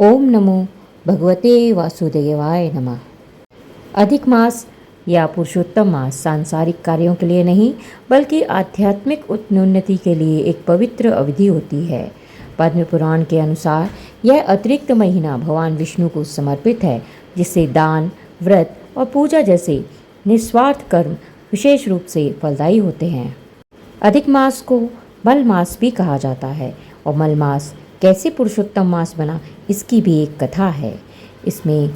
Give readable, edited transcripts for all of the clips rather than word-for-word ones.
ओम नमो भगवते वासुदेवाय नमः। अधिक मास या पुरुषोत्तम मास सांसारिक कार्यों के लिए नहीं बल्कि आध्यात्मिक उन्नति के लिए एक पवित्र अवधि होती है। पद्म पुराण के अनुसार यह अतिरिक्त महीना भगवान विष्णु को समर्पित है, जिससे दान, व्रत और पूजा जैसे निस्वार्थ कर्म विशेष रूप से फलदायी होते हैं। अधिक मास को मल मास भी कहा जाता है और मल मास कैसे पुरुषोत्तम मास बना, इसकी भी एक कथा है। इसमें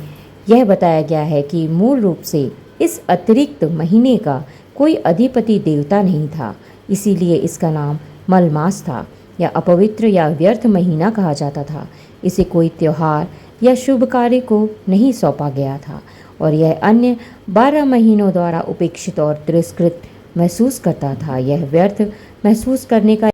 यह बताया गया है कि मूल रूप से इस अतिरिक्त महीने का कोई अधिपति देवता नहीं था, इसीलिए इसका नाम मल मास था या अपवित्र या व्यर्थ महीना कहा जाता था। इसे कोई त्यौहार या शुभ कार्य को नहीं सौंपा गया था और यह अन्य 12 महीनों द्वारा उपेक्षित और तिरस्कृत महसूस करता था। यह व्यर्थ महसूस करने का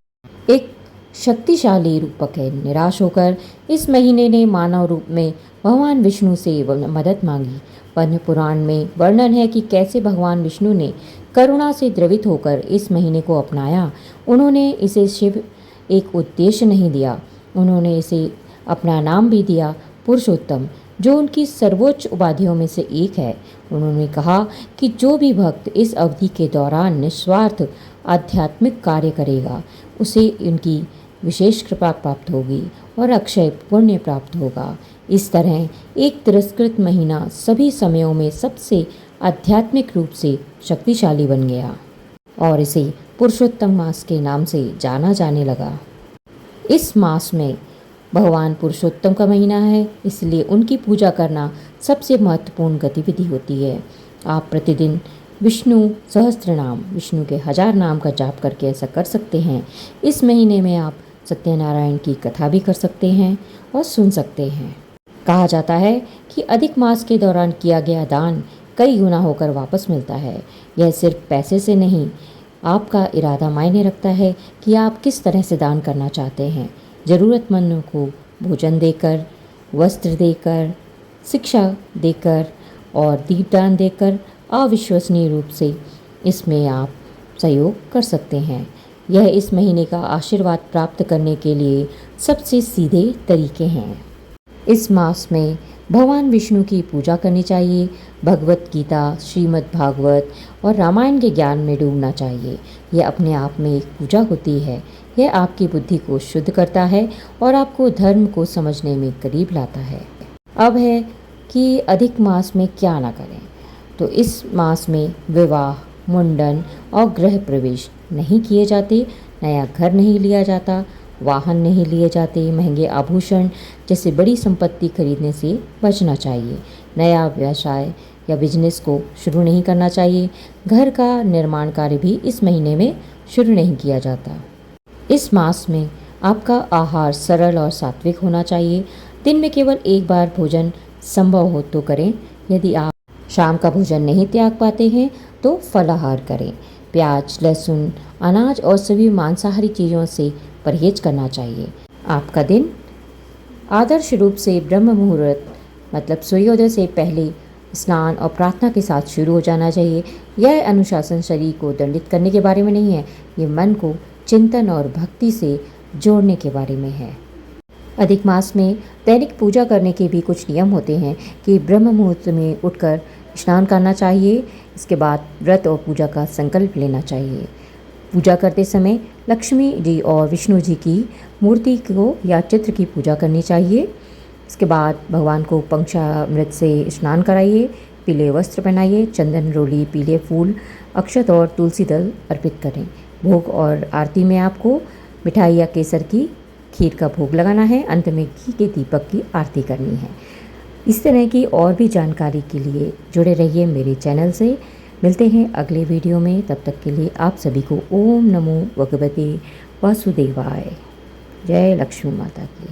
एक शक्तिशाली रूपक है। निराश होकर इस महीने ने मानव रूप में भगवान विष्णु से मदद मांगी। पद्म पुराण में वर्णन है कि कैसे भगवान विष्णु ने करुणा से द्रवित होकर इस महीने को अपनाया। उन्होंने इसे शिव एक उद्देश्य नहीं दिया, उन्होंने इसे अपना नाम भी दिया पुरुषोत्तम, जो उनकी सर्वोच्च उपाधियों में से एक है। उन्होंने कहा कि जो भी भक्त इस अवधि के दौरान निस्वार्थ आध्यात्मिक कार्य करेगा, उसे उनकी विशेष कृपा प्राप्त होगी और अक्षय पुण्य प्राप्त होगा। इस तरह एक तिरस्कृत महीना सभी समयों में सबसे आध्यात्मिक रूप से शक्तिशाली बन गया और इसे पुरुषोत्तम मास के नाम से जाना जाने लगा। इस मास में भगवान पुरुषोत्तम का महीना है, इसलिए उनकी पूजा करना सबसे महत्वपूर्ण गतिविधि होती है। आप प्रतिदिन विष्णु सहस्त्रनाम, विष्णु के 1000 नाम का जाप करके ऐसा कर सकते हैं। इस महीने में आप सत्यनारायण की कथा भी कर सकते हैं और सुन सकते हैं। कहा जाता है कि अधिक मास के दौरान किया गया दान कई गुना होकर वापस मिलता है। यह सिर्फ पैसे से नहीं, आपका इरादा मायने रखता है कि आप किस तरह से दान करना चाहते हैं। ज़रूरतमंदों को भोजन देकर, वस्त्र देकर, शिक्षा देकर और दीपदान देकर अविश्वसनीय रूप से इसमें आप सहयोग कर सकते हैं। यह इस महीने का आशीर्वाद प्राप्त करने के लिए सबसे सीधे तरीके हैं। इस मास में भगवान विष्णु की पूजा करनी चाहिए। भगवत गीता, श्रीमद् भागवत और रामायण के ज्ञान में डूबना चाहिए। यह अपने आप में एक पूजा होती है। यह आपकी बुद्धि को शुद्ध करता है और आपको धर्म को समझने में करीब लाता है। अब है कि अधिक मास में क्या ना करें। तो इस मास में विवाह, मुंडन और गृह प्रवेश नहीं किए जाते, नया घर नहीं लिया जाता, वाहन नहीं लिए जाते, महंगे आभूषण जैसे बड़ी संपत्ति खरीदने से बचना चाहिए। नया व्यवसाय या बिजनेस को शुरू नहीं करना चाहिए। घर का निर्माण कार्य भी इस महीने में शुरू नहीं किया जाता। इस मास में आपका आहार सरल और सात्विक होना चाहिए। दिन में केवल एक बार भोजन संभव हो तो करें। यदि आप शाम का भोजन नहीं त्याग पाते हैं तो फलाहार करें। प्याज, लहसुन, अनाज और सभी मांसाहारी चीज़ों से परहेज करना चाहिए। आपका दिन आदर्श रूप से ब्रह्म मुहूर्त मतलब सूर्योदय से पहले स्नान और प्रार्थना के साथ शुरू हो जाना चाहिए। यह अनुशासन शरीर को दंडित करने के बारे में नहीं है, ये मन को चिंतन और भक्ति से जोड़ने के बारे में है। अधिक मास में दैनिक पूजा करने के भी कुछ नियम होते हैं कि ब्रह्म मुहूर्त में उठकर स्नान करना चाहिए। इसके बाद व्रत और पूजा का संकल्प लेना चाहिए। पूजा करते समय लक्ष्मी जी और विष्णु जी की मूर्ति को या चित्र की पूजा करनी चाहिए। इसके बाद भगवान को पंचामृत से स्नान कराइए, पीले वस्त्र पहनाइए, चंदन, रोली, पीले फूल, अक्षत और तुलसी दल अर्पित करें। भोग और आरती में आपको मिठाई या केसर की खीर का भोग लगाना है। अंत में घी के दीपक की आरती करनी है। इस तरह की और भी जानकारी के लिए जुड़े रहिए मेरे चैनल से। मिलते हैं अगले वीडियो में। तब तक के लिए आप सभी को ओम नमो भगवते वासुदेवाय। जय लक्ष्मी माता की।